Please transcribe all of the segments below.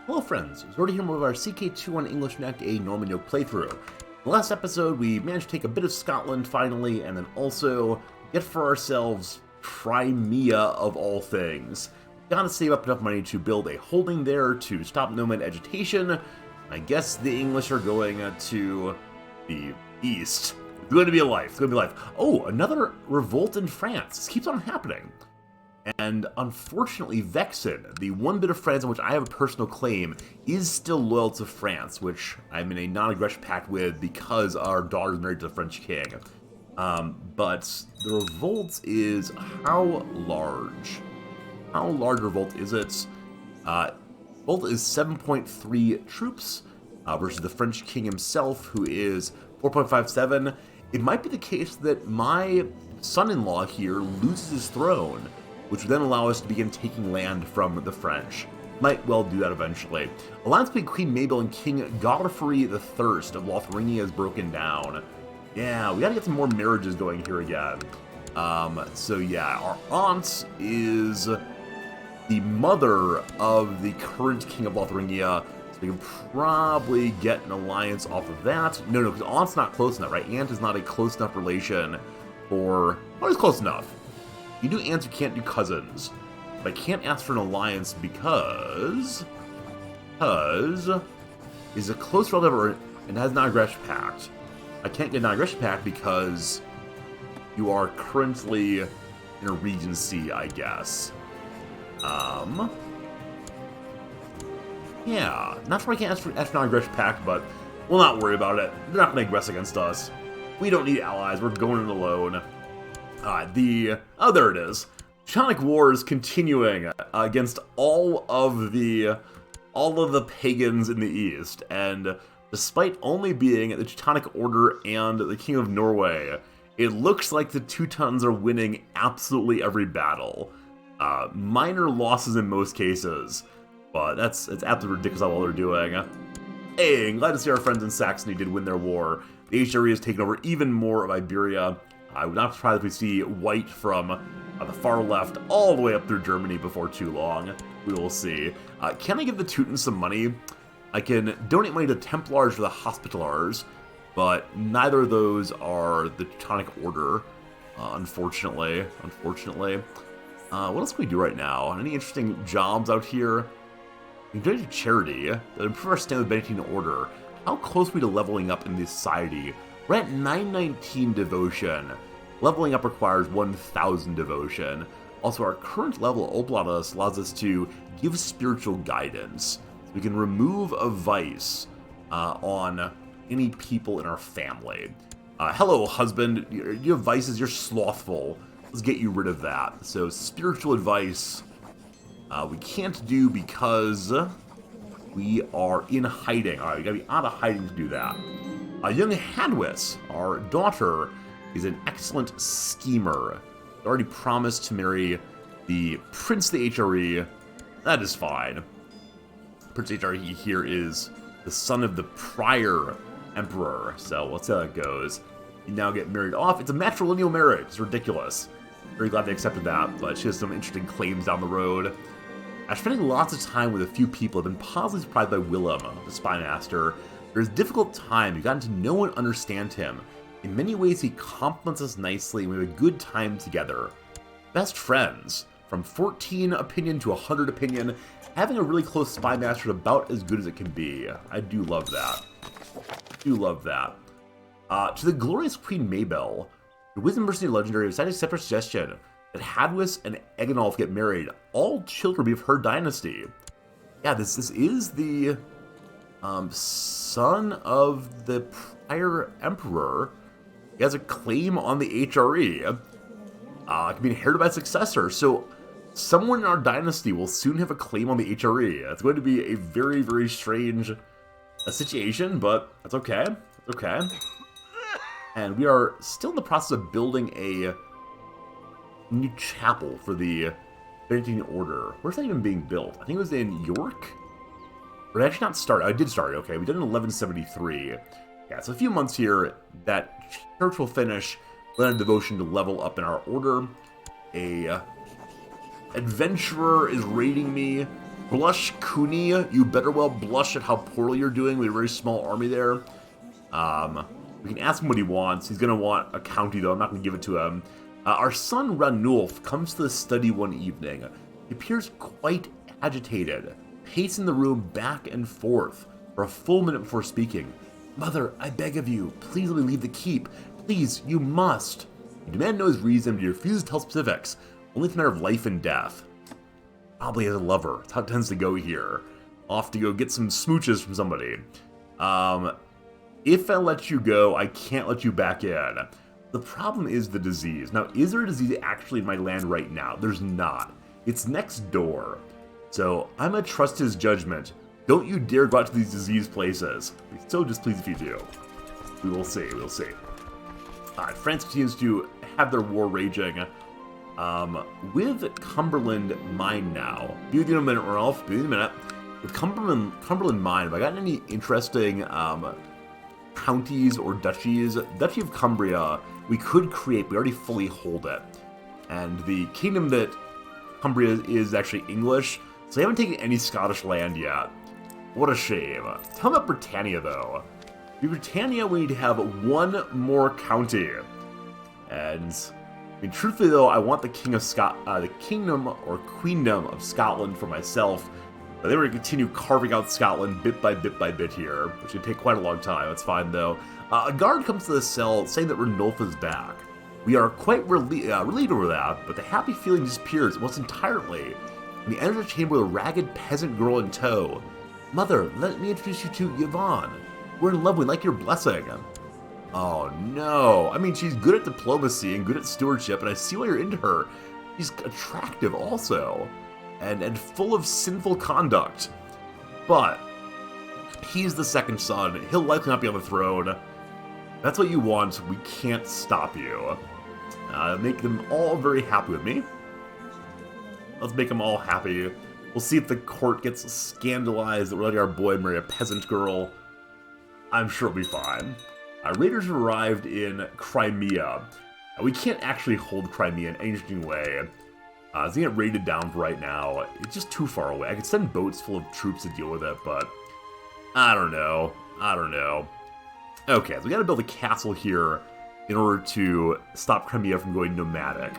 Hello friends, it's already here with our CK21 English Neck a Norman Yoke playthrough. In the last episode, we managed to take a bit of Scotland finally, and then also get for ourselves Crimea of all things. We gotta save up enough money to build a holding there to stop nomad agitation. I guess the English are going to the east. It's going to be a life, it's going to be life. Oh, another revolt in France. This keeps on happening. And unfortunately, Vexen, the one bit of France on which I have a personal claim, is still loyal to France, which I'm in a non-aggression pact with because our daughter is married to the French king. But the revolt is how large? How large revolt is it? Revolt is 7.3 troops versus the French king himself, who is 4.57. It might be the case that my son-in-law here loses his throne, which would then allow us to begin taking land from the French. Might well do that eventually. Alliance between Queen Mabel and King Godfrey the Thirst of Lotharingia is broken down. Yeah, we gotta get some more marriages going here again. So yeah, our aunt is the mother of the current King of Lotharingia, so we can probably get an alliance off of that. No, because aunt's not close enough, right? Aunt is not a close enough relation for... Well, it's close enough. You do aunts, you can't do cousins. But I can't ask for an alliance because is a close relative and has non-aggression pact. I can't get a non-aggression pact because you are currently in a regency, I guess. Yeah, not sure I can't ask for non-aggression pact, but we'll not worry about it. They're not going to aggress against us. We don't need allies. We're going in alone. There it is. Teutonic Wars continuing against all of the pagans in the east, and despite only being the Teutonic Order and the King of Norway, it looks like the Teutons are winning absolutely every battle. Minor losses in most cases, but it's absolutely ridiculous how well they're doing. Hey, glad to see our friends in Saxony did win their war. The HRE has taken over even more of Iberia. I would not be surprised if we see white from the far left all the way up through Germany before too long. We will see. Can I give the Teutons some money? I can donate money to Templars for the Hospitallers, but neither of those are the Teutonic Order, unfortunately. What else can we do right now? Any interesting jobs out here? We can donate to charity. That would improve our standard Benedictine Order. How close are we to leveling up in this society? We're at 919 devotion. Leveling up requires 1000 devotion. Also, our current level Oblatus allows us to give spiritual guidance. So we can remove a vice on any people in our family. Hello, husband. You have vices, you're slothful. Let's get you rid of that. So, spiritual advice we can't do because we are in hiding. Alright, we gotta be out of hiding to do that. Young Hadwis, our daughter, is an excellent schemer. Already promised to marry the Prince of the HRE. That is fine. Prince of the HRE here is the son of the prior emperor, so let's see how that goes. You now get married off. It's a matrilineal marriage. It's ridiculous. Very glad they accepted that, but she has some interesting claims down the road. After spending lots of time with a few people, I've been positively surprised by Willem, the spy master. There's a difficult time. We've gotten to know and understand him. In many ways, he compliments us nicely, and we have a good time together. Best friends. From 14 opinion to 100 opinion, having a really close spy master is about as good as it can be. I do love that. To the glorious Queen Mabel, the Wisdom Mercenary Legendary decided to accept her suggestion that Hadwis and Eganolf get married. All children be of her dynasty. Yeah, this is the son of the prior emperor. He has a claim on the HRE. Can be inherited by a successor. So someone in our dynasty will soon have a claim on the HRE. It's going to be a very, very strange situation, but that's okay. It's okay. And we are still in the process of building a new chapel for the Benedictine Order. Where's that even being built? I think it was in York? Or actually not start. I did start it, okay. We did it in 1173. Yeah, so a few months here. That church will finish. Let our devotion to level up in our order. A adventurer is raiding me. Blush Cooney, you better well blush at how poorly you're doing with a very small army there. We can ask him what he wants. He's going to want a county, though. I'm not going to give it to him. Our son Ranulf comes to the study one evening. He appears quite agitated, pacing the room back and forth for a full minute before speaking. Mother, I beg of you, please let me leave the keep. Please, you must. You demand to know his reason, but he refuses to tell specifics. Only it's a matter of life and death. Probably as a lover. That's how it tends to go here. Off to go get some smooches from somebody. If I let you go, I can't let you back in. The problem is the disease. Now, is there a disease actually in my land right now? There's not. It's next door. So, I'm gonna trust his judgment. Don't you dare go out to these diseased places. I'd be so displeased if you do. We will see, we'll see. Alright, France continues to have their war raging. With Cumberland Mine now. Be with you in a minute, Rolf. Be with you in a minute. With Cumberland Mine, have I gotten any interesting counties or duchies? Duchy of Cumbria, we could create. We already fully hold it. And the kingdom that Cumbria is actually English, so they haven't taken any Scottish land yet. What a shame. Tell me about Britannia, though. In Britannia, we need to have one more county. And, I mean, truthfully, though, I want the the kingdom or queendom of Scotland for myself. But they were going to continue carving out Scotland bit by bit here, which would take quite a long time. That's fine, though. A guard comes to the cell saying that Ranulf is back. We are quite relieved over that, but the happy feeling disappears almost entirely. And he enters the chamber with a ragged peasant girl in tow. Mother, let me introduce you to Yvonne. We're in love, we like your blessing. Oh no, I mean, she's good at diplomacy and good at stewardship, and I see why you're into her. She's attractive also, and full of sinful conduct. But, he's the second son, he'll likely not be on the throne. That's what you want, we can't stop you. Make them all very happy with me. Let's make them all happy. We'll see if the court gets scandalized that we're letting our boy marry a peasant girl. I'm sure it'll be fine. Raiders have arrived in Crimea. We can't actually hold Crimea in any interesting way. It's gonna get raided down for right now. It's just too far away. I could send boats full of troops to deal with it, but I don't know. Okay, so we gotta build a castle here in order to stop Crimea from going nomadic.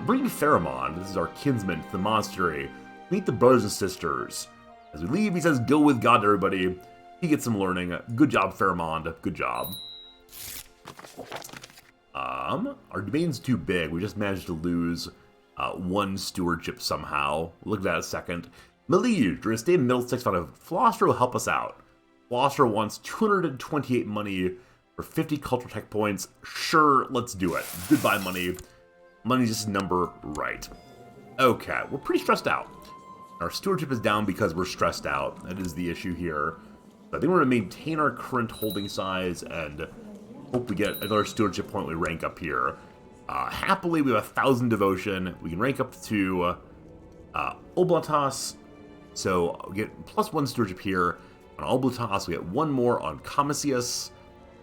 Bringing Pharamond, this is our kinsman, to the monastery. Meet the brothers and sisters. As we leave, he says, go with God, everybody. He gets some learning. Good job, Pharamond. Good job. Our domain's too big. We just managed to lose one stewardship somehow. We'll look at that in a second. Melige, during a stay in Middlesex, found a philosopher will help us out. Philosopher wants 228 money for 50 cultural tech points. Sure, let's do it. Goodbye, money. Money's just a number, right. Okay, we're pretty stressed out. Our stewardship is down because we're stressed out. That is the issue here. I think we're going to maintain our current holding size and hope we get another stewardship point we rank up here. Happily, we have 1,000 devotion. We can rank up to Oblatas. So we get +1 stewardship here. On Oblatas, we get 1 more on Comisius.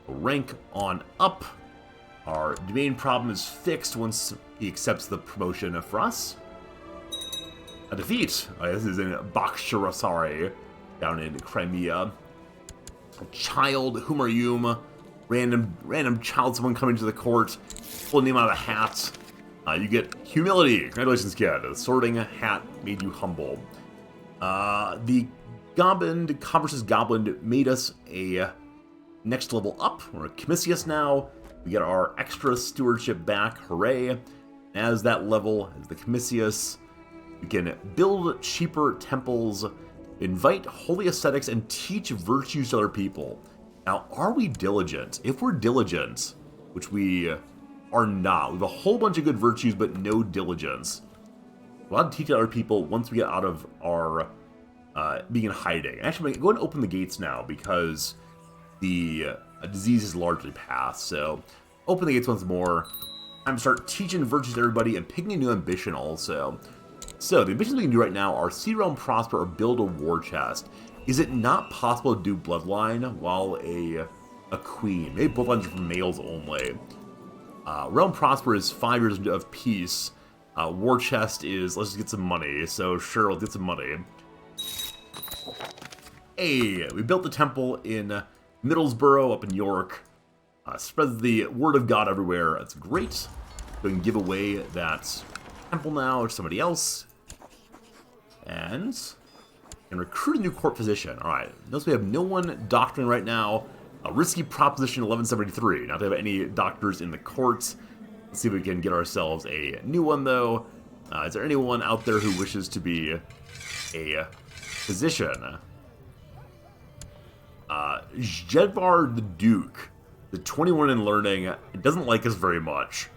We'll rank on up. Our domain problem is fixed once he accepts the promotion for us. A defeat. This is in Bakhshirasari, down in Crimea. A child, Humayum, random child, someone coming to the court, pull a name out of a hat. You get humility. Congratulations, kid. The sorting hat made you humble. The Converse's Goblin made us a next level up. We're a Comisius now. We get our extra stewardship back. Hooray. As that level, as the Comisius, we can build cheaper temples, invite holy ascetics, and teach virtues to other people. Now, are we diligent? If we're diligent, which we are not, we have a whole bunch of good virtues, but no diligence. We're allowed to teach other people once we get out of our being in hiding. Actually, go ahead and open the gates now, because the disease is largely passed. So, open the gates once more. Time to start teaching virtues to everybody and picking a new ambition also. So, the ambitions we can do right now are see Realm Prosper or build a war chest. Is it not possible to do Bloodline while a queen? Maybe Bloodlines are for males only. Realm Prosper is 5 years of peace. War chest is, let's just get some money. So sure, let's get some money. Hey, we built the temple in Middlesbrough up in York. Spread the word of God everywhere. That's great. We can give away that temple now to somebody else. And recruit a new court physician. Alright, notice we have no one doctoring right now. A risky proposition 1173. Not to have any doctors in the court. Let's see if we can get ourselves a new one, though. Is there anyone out there who wishes to be a physician? Jedvar the Duke, the 21 in learning, doesn't like us very much.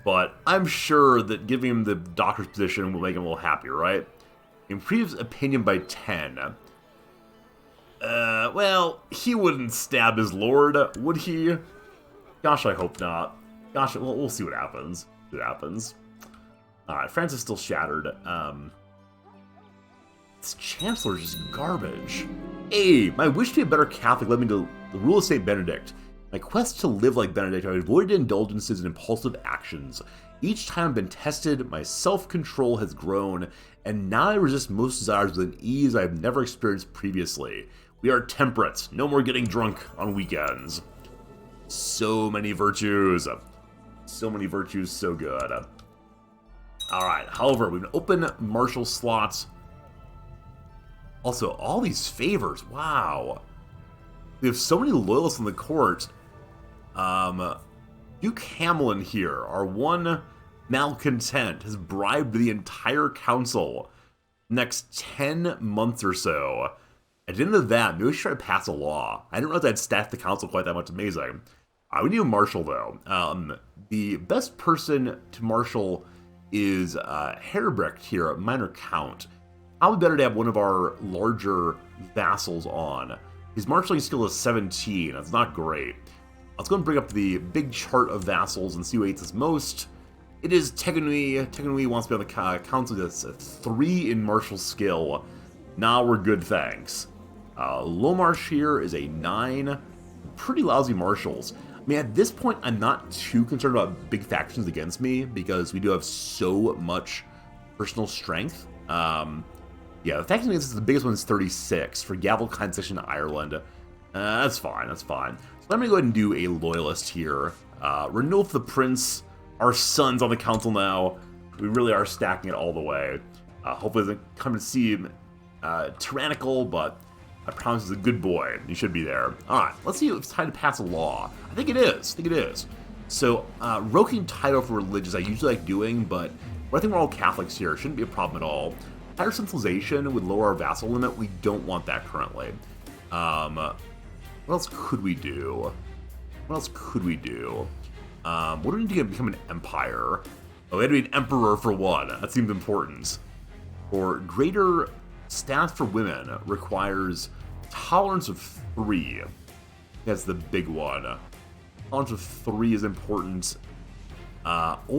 But I'm sure that giving him the doctor's position will make him a little happier, right? Improves opinion by 10. Well, he wouldn't stab his lord, would he? Gosh, I hope not. Gosh, we'll see what happens. Alright, France is still shattered. This Chancellor's just garbage. Hey, my wish to be a better Catholic led me to the rule of St. Benedict. My quest to live like Benedict, I avoided indulgences and impulsive actions. Each time I've been tested, my self-control has grown, and now I resist most desires with an ease I have never experienced previously. We are temperate, no more getting drunk on weekends. So many virtues. So many virtues, so good. Alright, however, we have an open martial slot. Also, all these favors, wow. We have so many loyalists in the court. Duke Hamelin here, our one malcontent, has bribed the entire council next 10 months or so. At the end of that, maybe we should try to pass a law. I don't know if that'd staff the council quite that much. Amazing. We need a marshal, though. The best person to marshal is Herbrecht here, minor count. Probably better to have one of our larger vassals on. His marshalling skill is 17. That's not great. Let's go and bring up the big chart of vassals and see who hates us most. It is Teganui. Teganui wants to be on the council. That's a 3 in martial skill. Nah, we're good, thanks. Lomarsh here is a 9. Pretty lousy marshals. I mean, at this point, I'm not too concerned about big factions against me because we do have so much personal strength. Yeah, the faction against us, the biggest one is 36 for Gavelkind section in Ireland. That's fine, that's fine. So let me go ahead and do a loyalist here. Renulf the Prince, our son's on the council now. We really are stacking it all the way. Hopefully it doesn't come to seem tyrannical, but I promise he's a good boy. He should be there. Alright, let's see if it's time to pass a law. I think it is. So, roking title for religious I usually like doing, but I think we're all Catholics here. Shouldn't be a problem at all. Higher centralization would lower our vassal limit. We don't want that currently. What else could we do? What do we need to become an empire? Oh, we had to be an emperor for one. That seems important. For greater status for women requires tolerance of 3. That's the big one. Tolerance of 3 is important. We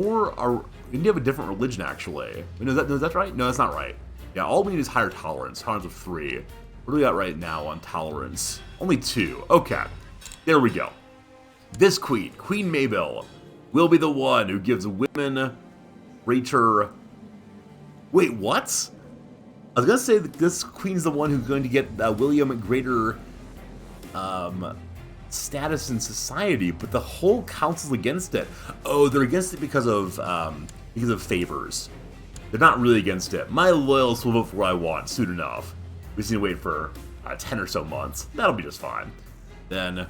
need to have a different religion, actually. No, that's right? No, that's not right. Yeah, all we need is higher tolerance. Tolerance of 3. What do we got right now on tolerance? Only 2. Okay. There we go. This queen, Queen Mabel, will be the one who gives women greater... Wait, what? I was going to say that this queen's the one who's going to get William greater status in society, but the whole council's against it. Oh, they're against it because of favors. They're not really against it. My loyalists will vote for what I want soon enough. We just need to wait for 10 or so months. That'll be just fine. Then,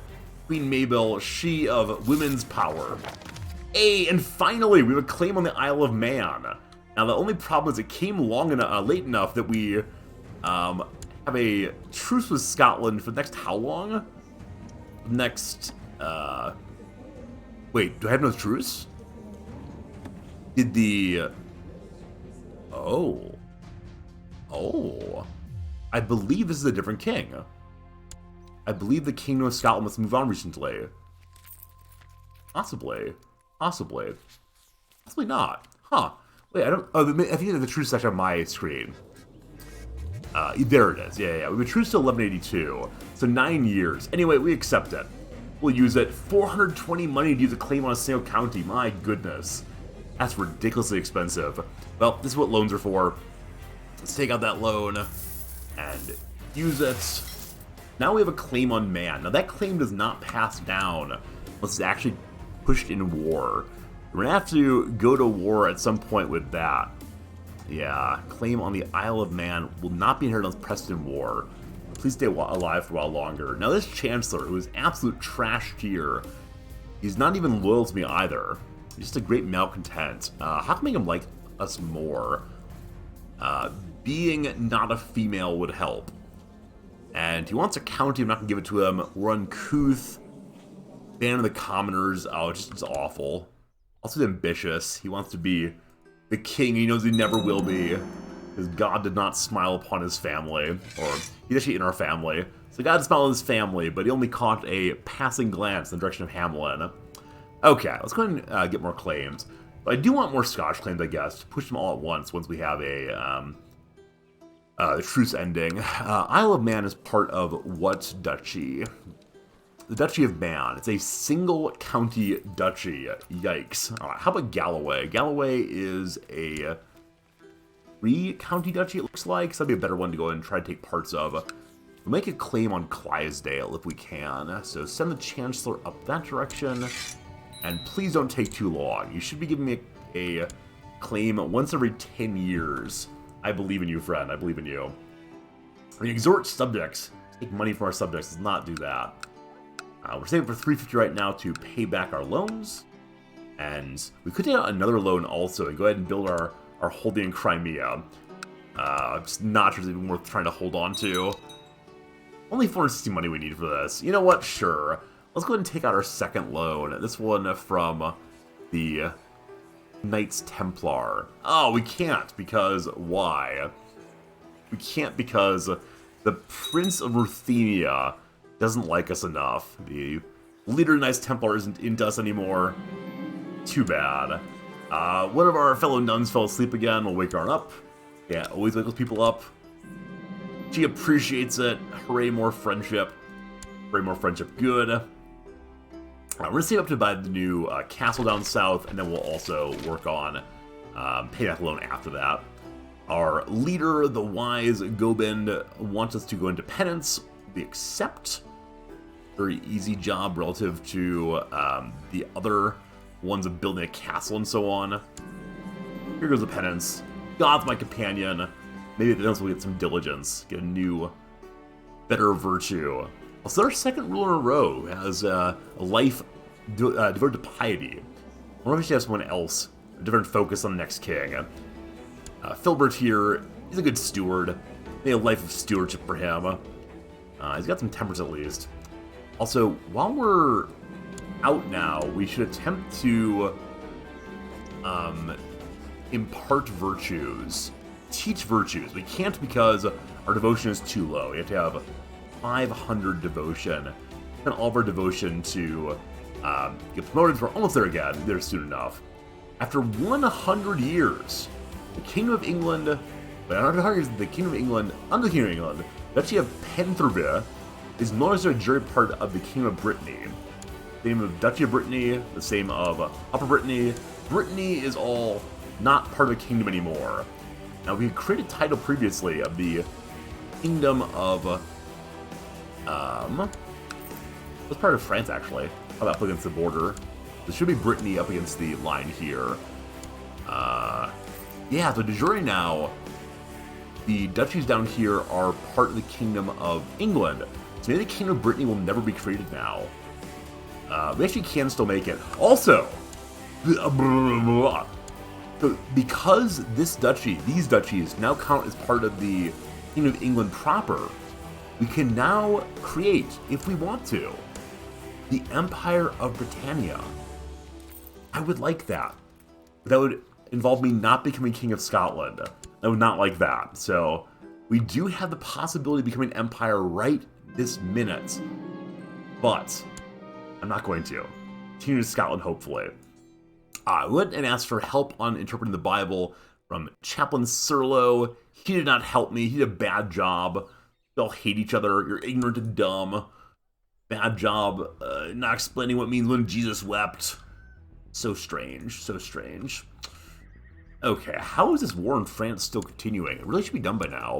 Queen Mabel, she of women's power. Hey, and finally, we have a claim on the Isle of Man. Now, the only problem is it came late enough that we have a truce with Scotland for the next how long? Next, wait, do I have no truce? Did the... Oh. I believe this is a different king. I believe the Kingdom of Scotland must move on recently. Possibly not. Huh. Wait, I don't... Oh, I think the truce section on my screen. There it is. Yeah. We've been truce till 1182. So 9 years. Anyway, we accept it. We'll use it. 420 money to use a claim on a single county. My goodness. That's ridiculously expensive. Well, this is what loans are for. Let's take out that loan and use it. Now we have a claim on man. Now that claim does not pass down unless it's actually pushed in war. We're gonna have to go to war at some point with that. Yeah, claim on the Isle of Man will not be inherited unless pressed in war. Please stay alive for a while longer. Now this Chancellor, who is absolute trash tier, he's not even loyal to me either. He's just a great malcontent. How can I make him like us more? Being not a female would help. And he wants a county, I'm not gonna give it to him. We're uncouth. Ban of the commoners. Oh, it's awful. Also ambitious. He wants to be the king. He knows he never will be. Because God did not smile upon his family. Or, he's actually in our family. So God smiled on his family, but he only caught a passing glance in the direction of Hamlin. Okay, let's go ahead and get more claims. But I do want more Scotch claims, I guess, to push them all at once we have a the truce ending. Isle of Man is part of what duchy? The Duchy of Man. It's a single county duchy. Yikes. How about Galloway? Galloway is a 3-county duchy, it looks like. So that'd be a better one to go and try to take parts of. We'll make a claim on Clydesdale if we can. So send the Chancellor up that direction. And please don't take too long. You should be giving me a claim once every 10 years. I believe in you, friend. I believe in you. I mean, exhort subjects. Take money from our subjects. Let's not do that. We're saving for 350 right now to pay back our loans. And we could take out another loan also and go ahead and build our holding in Crimea. Just not sure it's even worth trying to hold on to. Only 460 money we need for this. You know what? Sure. Let's go ahead and take out our second loan. This one from the Knights Templar. Oh, we can't because why? We can't because the Prince of Ruthenia doesn't like us enough. The leader of Knights Templar isn't into us anymore. Too bad. One of our fellow nuns fell asleep again. We'll wake her up. Yeah, always wake those people up. She appreciates it. Hooray, more friendship. Hooray, more friendship. Good. We're going to save up to buy the new castle down south, and then we'll also work on paying that loan after that. Our leader, the wise Gobind, wants us to go into penance. We accept. Very easy job relative to the other ones of building a castle and so on. Here goes the penance. God's my companion. Maybe then we'll get some diligence, get a new, better virtue. Also, our second ruler in a row has a life devoted to piety. I wonder if we should have someone else, a different focus on the next king. Filbert here, he's a good steward. Maybe a life of stewardship for him. He's got some tempers at least. Also, while we're out now, we should attempt to impart virtues. Teach virtues. We can't because our devotion is too low. We have to have 500 devotion. And all of our devotion to get promoted. We're almost there again. There soon enough. After 100 years, the Kingdom of England, the Kingdom of England, under the Kingdom of England, the Duchy of Penthrouville is no longer a jury part of the Kingdom of Brittany. The name of Duchy of Brittany, the same of Upper Brittany. Brittany is all not part of the kingdom anymore. Now, we created a title previously of the Kingdom of, what's part of France, actually? How about up against the border? This should be Brittany up against the line here. Yeah, so de jure now, the duchies down here are part of the Kingdom of England. So maybe the Kingdom of Brittany will never be created now. We actually can still make it. Also, so because this duchy, these duchies, now count as part of the Kingdom of England proper, we can now create, if we want to, the Empire of Britannia. I would like that. That would involve me not becoming King of Scotland. I would not like that. So we do have the possibility of becoming an empire right this minute. But I'm not going to. Continue to Scotland, hopefully. I went and asked for help on interpreting the Bible from Chaplain Serlo. He did not help me. He did a bad job. We all hate each other. You're ignorant and dumb. Bad job not explaining what it means when Jesus wept. So strange. So strange. Okay, how is this war in France still continuing? It really should be done by now.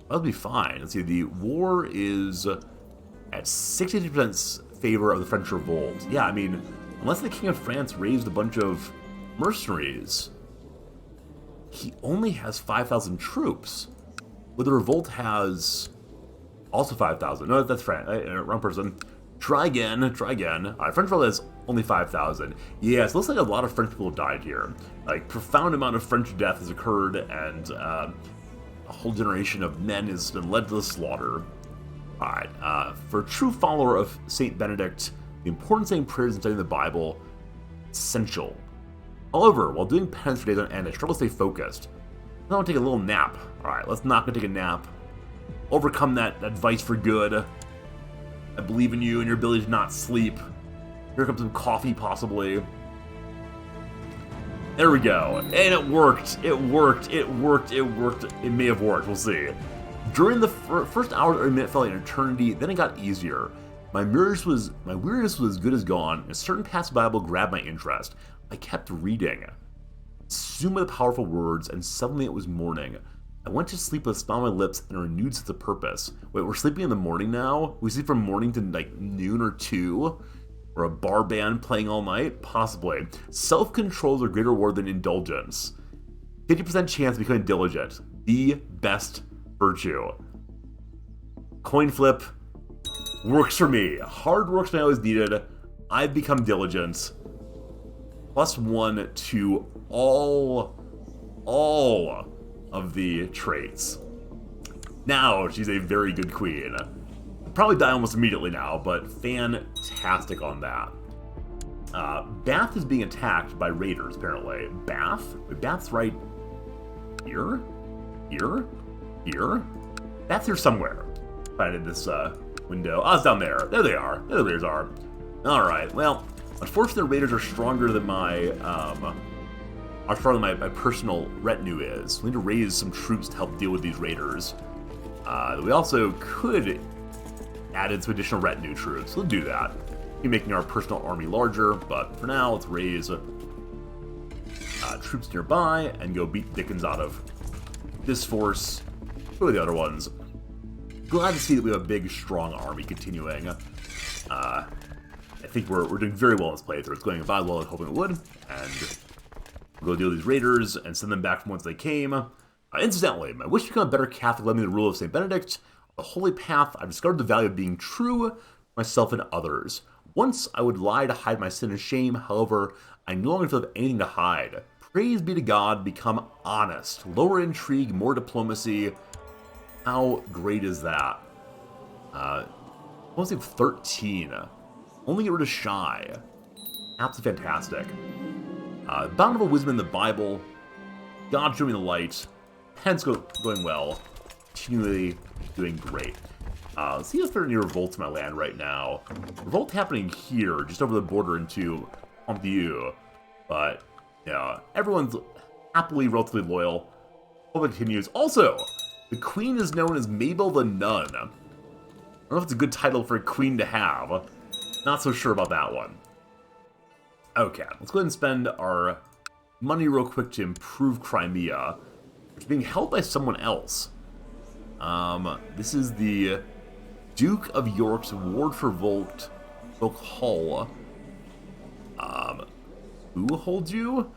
That'll be fine. Let's see, the war is at 60% favor of the French revolt. Yeah, I mean, unless the King of France raised a bunch of mercenaries, he only has 5,000 troops. But the revolt has also 5,000. No, that's France. Wrong person. Try again, try again. French revolt has only 5,000. Yes, it looks like a lot of French people died here. Like, profound amount of French death has occurred, and a whole generation of men has been led to the slaughter. Alright, for a true follower of Saint Benedict, the importance of saying prayers and studying the Bible is essential. However, while doing penance for days on end, I struggle to stay focused. I want to take a little nap. Alright, let's not go take a nap. Overcome that vice for good. I believe in you and your ability to not sleep. Here comes some coffee, possibly. There we go. And it worked. It worked. It worked. It worked. It may have worked. We'll see. During the first hour or minute felt like an eternity, then it got easier. My weariness was as good as gone, and a certain passage of the Bible grabbed my interest. I kept reading. Soon by the powerful words, and suddenly it was morning. I went to sleep with a smile on my lips and a renewed sense of purpose. Wait, we're sleeping in the morning now? We sleep from morning to like noon or 2? Or a bar band playing all night? Possibly. Self-control is a greater reward than indulgence. 50% chance of becoming diligent. The best virtue. Coin flip. Works for me. Hard works when I was needed. I've become diligent. +1 to all of the traits. Now she's a very good queen. Probably die almost immediately now, but fantastic on that. Bath is being attacked by raiders, apparently. Bath? Wait, Bath's right here? Here? Here? Bath's here somewhere. Find in this window. Oh, it's down there. There they are. There the raiders are. Alright, well, unfortunately the raiders are stronger than my my personal retinue is. We need to raise some troops to help deal with these raiders. We also could added some additional retinue troops. We'll do that. Be making our personal army larger, but for now, let's raise troops nearby and go beat Dickens out of this force. Who are the other ones? Glad to see that we have a big, strong army continuing. I think we're doing very well in this playthrough. It's going about as well as hoping it would, and we'll go deal with these raiders and send them back from whence they came. Incidentally, my wish to become a better Catholic led me to the rule of St. Benedict. The holy path, I've discovered the value of being true to myself and others. Once I would lie to hide my sin and shame, however, I no longer feel have anything to hide. Praise be to God, become honest. Lower intrigue, more diplomacy. How great is that? I want to say 13. Only get rid of shy. Absolutely fantastic. Bountiful wisdom in the Bible. God showing the light. Penance going well. Continually doing great. Let's see if there are any revolts in my land right now. Revolt happening here, just over the border into Ponthieu. But, yeah, everyone's happily relatively loyal. Hope it continues. Also, the queen is known as Mabel the Nun. I don't know if it's a good title for a queen to have. Not so sure about that one. Okay, let's go ahead and spend our money real quick to improve Crimea. It's being held by someone else. This is the Duke of York's Ward for Volt, Oak Hall. Who holds you?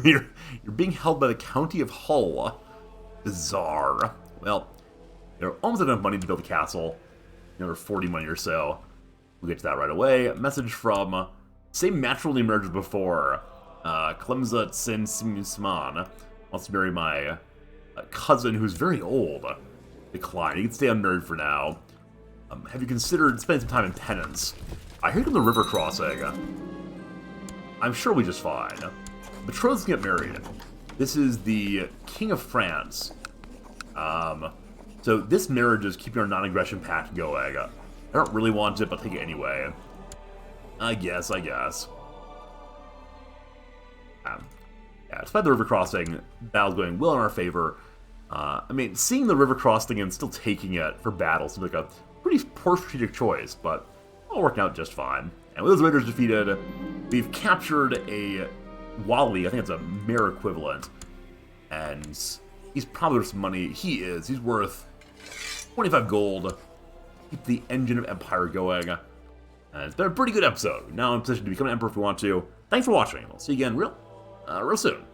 You're being held by the County of Hull. Bizarre. Well, you're almost enough money to build a castle. Another 40 money or so. We'll get to that right away. Message from same matrimony marriage as before. Clemza Tsin Simusman wants to marry my cousin who's very old. Decline. He can stay unmarried for now. Have you considered spending some time in penance? Here comes the river crossing. I'm sure we'll be just fine. Betrothed can get married. This is the King of France. So this marriage is keeping our non-aggression pact going. I don't really want it, but I'll take it anyway. I guess. Yeah, despite the river crossing, battle's going well in our favor. I mean, seeing the river crossing and still taking it for battle seems like a pretty poor strategic choice, but all working out just fine. And with those raiders defeated, we've captured a Wally, I think it's a mare equivalent, and he's probably worth some money. He is. He's worth 25 gold. Keep the engine of Empire going. And it's been a pretty good episode. Now in position to become an emperor if we want to. Thanks for watching. We'll see you again real soon.